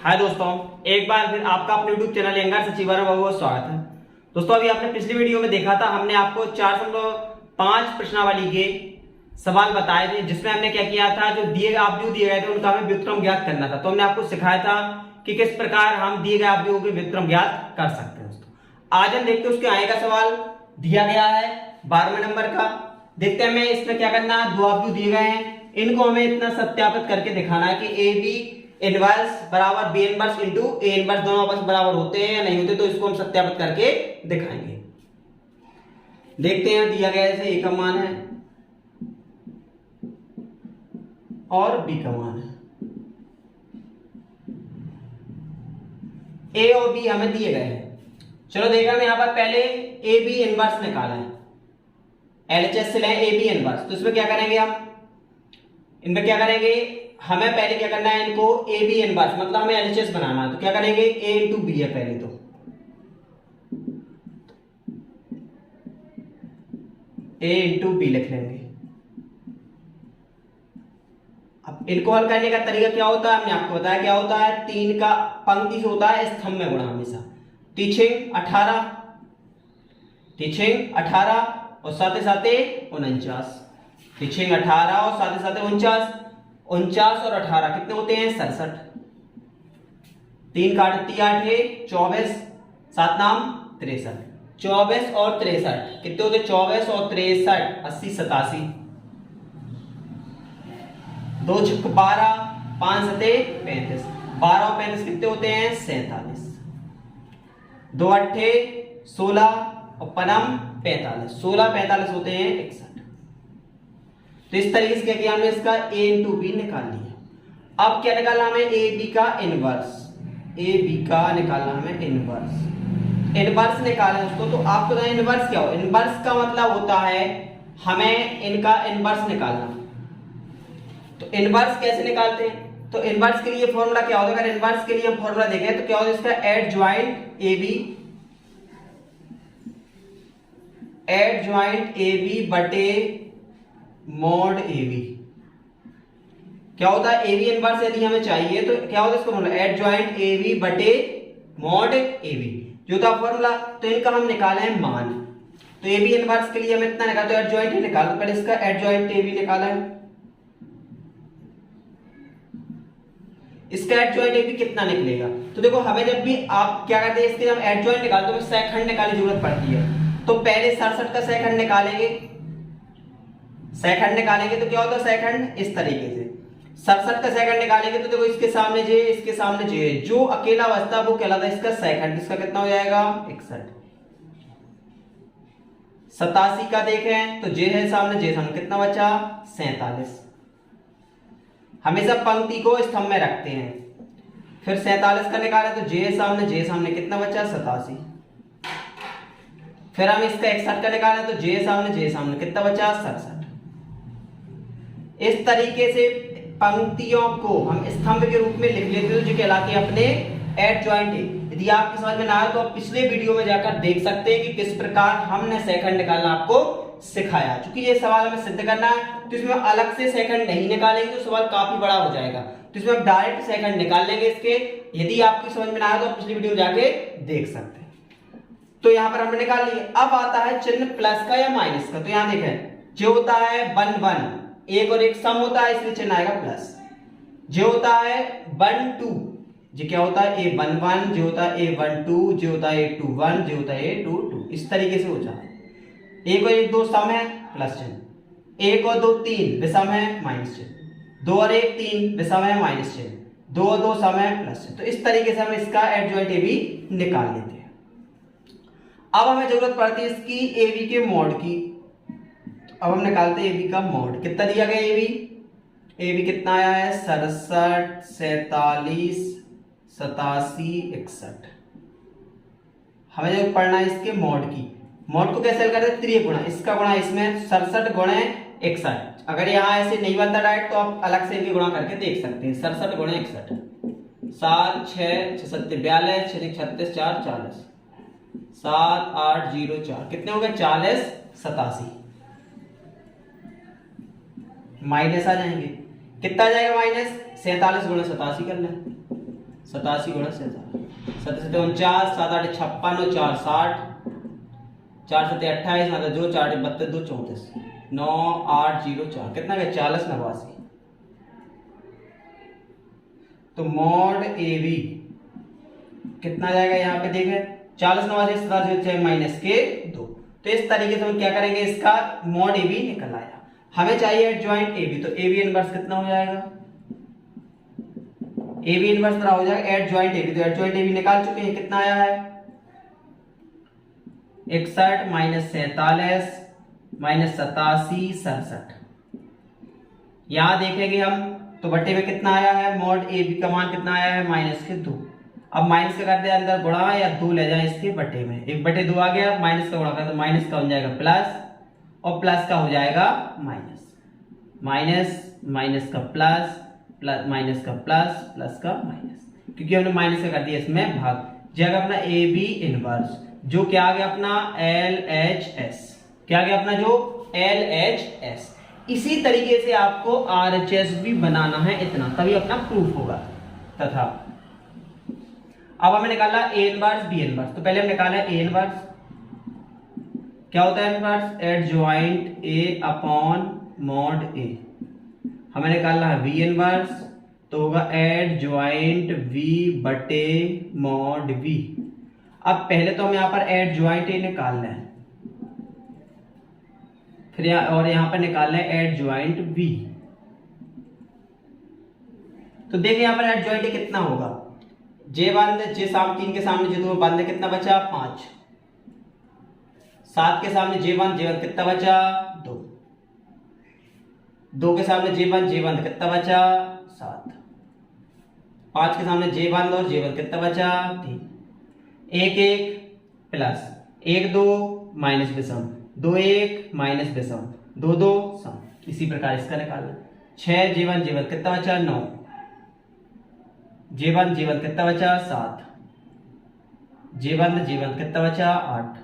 हाय दोस्तों, एक बार फिर आपका अपने YouTube चैनल यंगर सचिवर में बहुत स्वागत है। दोस्तों, अभी आपने पिछली वीडियो में देखा था, हमने आपको 4.5 प्रश्नावली के सवाल बताए थे, जिसमें हमने क्या किया था, जो दिए गए थे उनका हमें व्युत्क्रम ज्ञात करना था। तो हमने आपको सिखाया था कि किस प्रकार हम दिए गए अवयवों के व्युत्क्रम ज्ञात कर सकते हैं। दोस्तों, आज हम देखते हैं उसके आगे का सवाल दिया गया है 12वें नंबर का। देखते हैं हमें इसमें क्या करना है। दो अवयव दिए गए हैं, इनको हमें इतना सत्यापित करके दिखाना है कि ए बी इनवर्स बराबर B inverse into A inverse दोनों आपस में बराबर होते हैं या नहीं होते। तो इसको हम सत्यापित करके दिखाएंगे। देखते हैं, दिया गया जैसे ए का मान है और बी का मान है। ए और बी हमें दिए गए हैं। चलो देखा, मैं यहां पर पहले ए बी इनवर्स निकाला है। एलएचएस से लें ए बी इनवर्स, तो इसमें क्या करेंगे हम, इनमें क्या करेंगे, हमें पहले क्या करना है, इनको ए बी इनवर्स मतलब हमें एलएचएस बनाना है। तो क्या करेंगे, ए इंटू बी है पहले, तो ए इंटू बी लिख लेंगे। अब इनको हल करने का तरीका क्या होता है, हमने आपको बताया क्या होता है। 3 का पंक्ति से होता है स्तंभ में गुणा हमेशा। 3 18 और साथ ही 49। 3 18 और साथ ही 49 और 18 कितने होते हैं, 67। 3 का 8 24, 7 नाम 63। 24 और 63 कितने होते हैं, 24 और 63 80 87। 2 छक्के 12, 5 सते 35। 12 और 35 कितने होते हैं, 47। 2 अट्ठे 16 और पनम 45। 16 45 होते हैं 61। तो इस तरीके से क्या किया हमने, इसका a इंटू बी निकाल लिया। अब क्या निकालना हमें, ए बी का इनवर्स। ए बी का निकालना हमें इनवर्स निकालें उसको। तो आपको तो इनवर्स क्या हो, इनवर्स का मतलब होता है हमें इनका इनवर्स निकालना। तो इनवर्स कैसे निकालते हैं, तो इनवर्स के लिए फॉर्मूला क्या होता है, अगर इनवर्स के लिए हम फॉर्मूला देखें तो क्या होता है, इसका एडजॉइंट ए बी बटे मॉड ए बी। क्या होता है, ए बी इनवर्स यदि हमें चाहिए तो क्या होता है, इसको फॉर्मूला एडजॉइंट ए बी बटे मॉड ए बी जो था फॉर्मूला। तो इनका हम निकाले हैं मान। तो ए बी इनवर्स के लिए हमें इतना निकाला, तो एडजॉइंट निकालो। पहले इसका एडजॉइंट ए बी निकाला है। इसका एडजॉइंट ए बी कितना निकलेगा, तो देखो हमें जब भी आप क्या करते हैं, इसके हम एडजॉइंट निकालते हैं तो सेकंड निकालने की जरूरत पड़ती है। तो पहले 67 का सेकंड निकालेंगे। तो क्या होता है सेकंड, इस तरीके से 67 का सेकंड निकालेंगे तो देखो इसके सामने जे, इसके सामने जे, जो अकेला बचता वो कहलाता है इसका सेकंड। इसका कितना हो जाएगा, 61। 87 का देखें तो जे है सामने, जे सामने कितना बचा, 47। हमेशा पंक्ति को स्तंभ में रखते हैं। फिर 47 का निकाले तो जे सामने कितना बचा, 87। फिर हम इसका 61 का निकाले तो जे सामने कितना बचा, 67। इस तरीके से पंक्तियों को हम स्तंभ के रूप में लिख लेते हैं, जो कहलाते हैं अपने एडजॉइंट। यदि आपकी समझ में ना आए तो आप पिछले वीडियो में जाकर देख सकते हैं कि किस प्रकार हमने सेकंड निकालना आपको सिखाया। क्योंकि ये सवाल हमें सिद्ध करना है तो इसमें अलग से सेकंड नहीं निकालेंगे तो सवाल काफी बड़ा हो जाएगा। तो इसमें हम डायरेक्ट सेकंड निकाल लेंगे इसके। यदि आपकी समझ में ना आए तो आप पिछली वीडियो में जाके देख सकते हैं। तो यहां पर हमने निकाल लिया। अब आता है चिन्ह प्लस का या माइनस का। तो यहां देखें, जो होता है 1 1, एक और एक सम होता है इसलिए चिन्ह आएगा प्लस। जो होता है 1 2, जो क्या होता है A1 1, जो होता है A1 2, जो होता है A2 1, जो होता है A2 2। इस तरीके से हो जाता है। एक और एक दो सम है प्लस चिन्ह, 1 और 2 3 विषम है माइनस चिन्ह, 2 और 1 3 विषम है माइनस चिन्ह, 2 और 2 सम है प्लस चिन्ह। तो इस तरीके से हम इसका एडजॉइंट ए बी निकाल लेते हैं। अब हमें जरूरत पड़ती है इसकी ए बी के मॉड की। अब हम निकालते हैं ए बी का मॉड। कितना दिया गया ए बी कितना आया है, 67 47 87 61। हमें जो पढ़ना है इसके मॉड की। मॉड को कैसे हल करते हैं, त्रिय गुणा, इसका गुणा इसमें 67 गुणे 61। अगर यहाँ ऐसे नहीं बनता डायरेक्ट तो आप अलग से इनके गुणा करके देख सकते हैं। 67 गुणे 61, 7 6 6 7 42, 6 36 4 40, 7 8 0 4 कितने हो गए, 40 87। माइनस आ जाएंगे, कितना आ जाएगा माइनस, 47 गुणे 87 कर लें। 87 गुणा 7 49, 7 8 56 और 4 60, 4 7 28, 7 2 4 32 2 34, 9 8 0 4 कितना गया 40 89। तो मॉड ए बी कितना जाएगा यहाँ पे देखें 40 89 माइनस के 2। तो इस तरीके से हम क्या करेंगे, इसका मॉड ए बी निकल आया। हमें चाहिए एडजॉइंट ए बी, तो ए बी इनवर्स कितना हो जाएगा, ए बी इनवर्स बराबर हो जाएगा एडजॉइंट ए बी। तो एडजॉइंट ए बी निकाल चुके हैं, कितना आया है 61 माइनस 47 माइनस 87 67। यहां देखेंगे हम तो बट्टे में कितना आया है, मॉड ए बी का मान कितना आया है माइनस के 2। अब माइनस का कर दे अंदर गुणा या 2 ले जाए इसके बटे में, 1/2 आ गया, माइनस का गुणा कर तो माइनस का हो जाएगा प्लस और प्लस का हो जाएगा माइनस, माइनस माइनस का प्लस, प्लस माइनस का प्लस, प्लस का माइनस, क्योंकि हमने माइनस का कर दिया इसमें भाग। जगह अपना ए बी इनवर्स जो क्या आ गया अपना एल एच एस, क्या आ गया अपना जो एल एच एस। इसी तरीके से आपको आर एच एस भी बनाना है इतना, तभी अपना प्रूफ होगा। तथा अब हमें निकाला ए इनवर्स बी इनवर्स। तो पहले हम निकाला ए इनवर्स, क्या होता है inverse adjoint A upon mod A. हमें निकालना है वी इनवर्स, तो होगा एडजॉइंट वी बटे मॉड वी। अब पहले तो हम यहां पर एडजॉइंट ए निकाल रहे हैं, फिर और यहां पर निकाल रहे हैं एडजॉइंट वी। तो देखिए यहां पर एडजॉइंट ए कितना होगा, जे बंद जे सामने 3 के सामने जे 2 बंद है कितना बचा 5, 7 के सामने जे बंद कितना बचा 2, 2 के सामने जे बंद कितना बचा 7, 5 के सामने जे बंद और जे बंद कितना बचा 3, 1 1 प्लस 1 2 माइनस विषम, 2 1 माइनस विषम, 2 2 सम। इसी प्रकार इसका निकालना 6 जे बंद कितना बचा 9, जे बंद कितना बचा 7, जे बंद कितना बचा 8,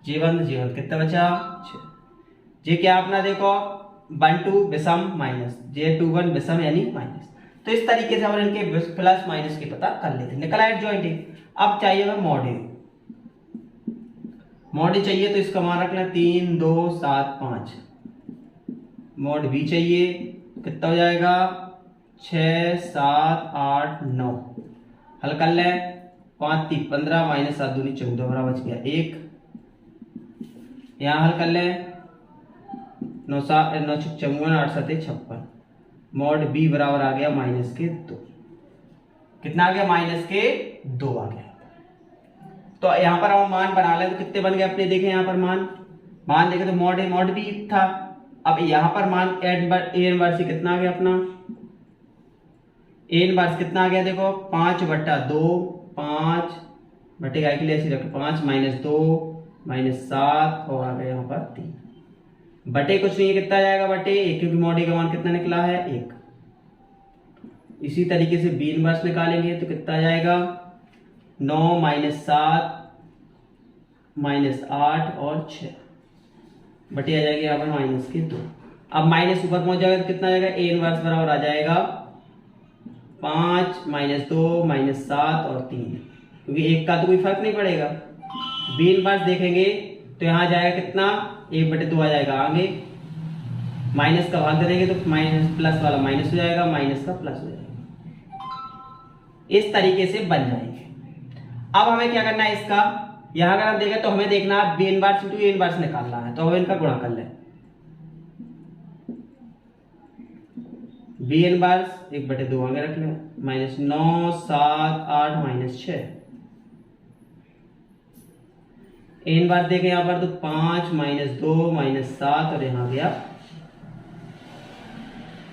जे बंद कितना बचा 6। जे क्या अपना देखो 1 2 विषम माइनस, जे 2 1 विषम यानी माइनस। तो इस तरीके से हम इनके प्लस माइनस के पता कर लेते हैं। निकला एडजॉइंट ए। अब चाहिए हमें मॉड ए। मॉड ए चाहिए तो इसका मान रखना 3 2 7 5। मॉड बी चाहिए कितना हो जाएगा 6 7 8 9। हल कर ले 5 3 15 माइनस 7 दूनी 14 बराबर बच गया 1। यहाँ हल कर ले 9 7 9 54 8 7 56। मॉड बी बराबर आ गया माइनस के 2। कितना आ गया माइनस के 2 आ गया। तो यहाँ पर हम मान बना ले तो कितने बन गए अपने, देखें यहाँ पर मान देखें तो मॉड बी था। अब यहाँ पर मान ए इनवर्स कितना आ गया अपना, ए इनवर्स कितना आ गया देखो 5/2, 5 बटे का के लिए ऐसे रखो 5 माइनस 2 माइनस 7 और आ गया यहाँ पर 3 बटे कुछ नहीं है, कितना जाएगा बटे 1, क्योंकि मॉड ए का मान कितना निकला है 1। इसी तरीके से बी इनवर्स निकालेंगे तो कितना जाएगा 9 माइनस 7 माइनस 8 और 6 बटे आ जाएगी यहाँ पर माइनस के 2। अब माइनस ऊपर पहुंच जाएगा तो कितना आ जाएगा ए इनवर्स बराबर आ जाएगा 5 माइनस 2 माइनस 7 और 3, क्योंकि 1 का तो कोई फर्क नहीं पड़ेगा। बी इनवर्स देखेंगे तो यहाँ जाएगा कितना 1/2 आ जाएगा, आगे माइनस का भाग देंगे तो माइनस प्लस वाला माइनस हो जाएगा, माइनस का प्लस हो जाएगा। इस तरीके से बन जाएंगे। अब हमें क्या करना है इसका, यहाँ अगर हम देखें तो हमें देखना है B inverse into A inverse निकालना है, तो हमें इनका गुणा कर लें। बी इनवर्स 1/2 आगे रख लें, माइनस 9 7 8 माइनस 6। ए इनवर्स देखें यहाँ पर तो 5 माइनस 2 माइनस 7 और यहाँ गया।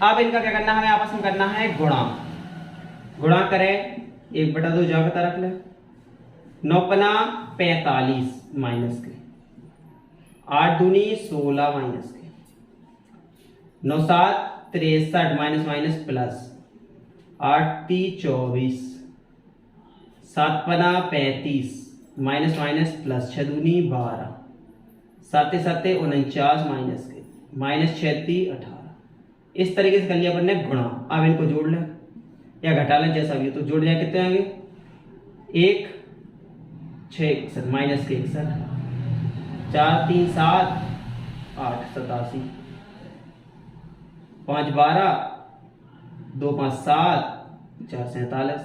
अब इनका क्या करना है, हमें आपस में करना है गुणा। गुणा करें 1/2 जगह रख लें, 9 पना 45 माइनस के, 8 दूनी 16 माइनस के, 9 7 63 माइनस माइनस प्लस, 8 3 24, 7 पना 35 माइनस माइनस प्लस, 6 दूनी 12, 7 7 49 माइनस के, माइनस 6 18। इस तरीके से कर लिया अपन ने गुणा। अब इनको जोड़ लें, या घटा लें जैसा भी, तो जुड़ जाए कितने आएंगे, 1 6 सर माइनस के 61, 4 3 7 8 87, 5 12 2 5 7 4 47,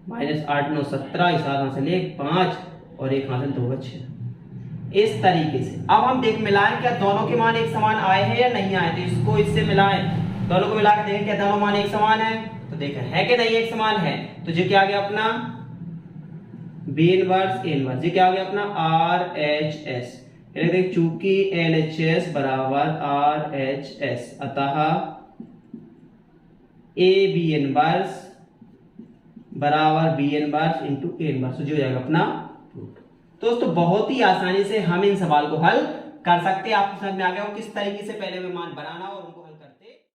माइनस 8 9 17, इस हाथ से ले 5 और एक हाथ से 2 बचे। इस तरीके से अब हम देख मिलाएं क्या दोनों के मान एक समान आए हैं या नहीं आए, तो इसको इससे मिलाएं, दोनों को मिला के देखें क्या दोनों मान एक समान है, तो देखें है कि नहीं एक समान है, तो जो क्या आ गया अपना बी इनवर्स ए इनवर्स, ये क्या आ गया अपना आर एच एस, देख चूंकि एल एच एस बराबर आर एच एस, अतः ए बी इनवर्स बराबर B inverse into A inverse, जो हो जाएगा अपना रूट। दोस्तों बहुत ही आसानी से हम इन सवाल को हल कर सकते हैं। आपको समझ में आ गया हो किस तरीके से पहले में मान बनाना और उनको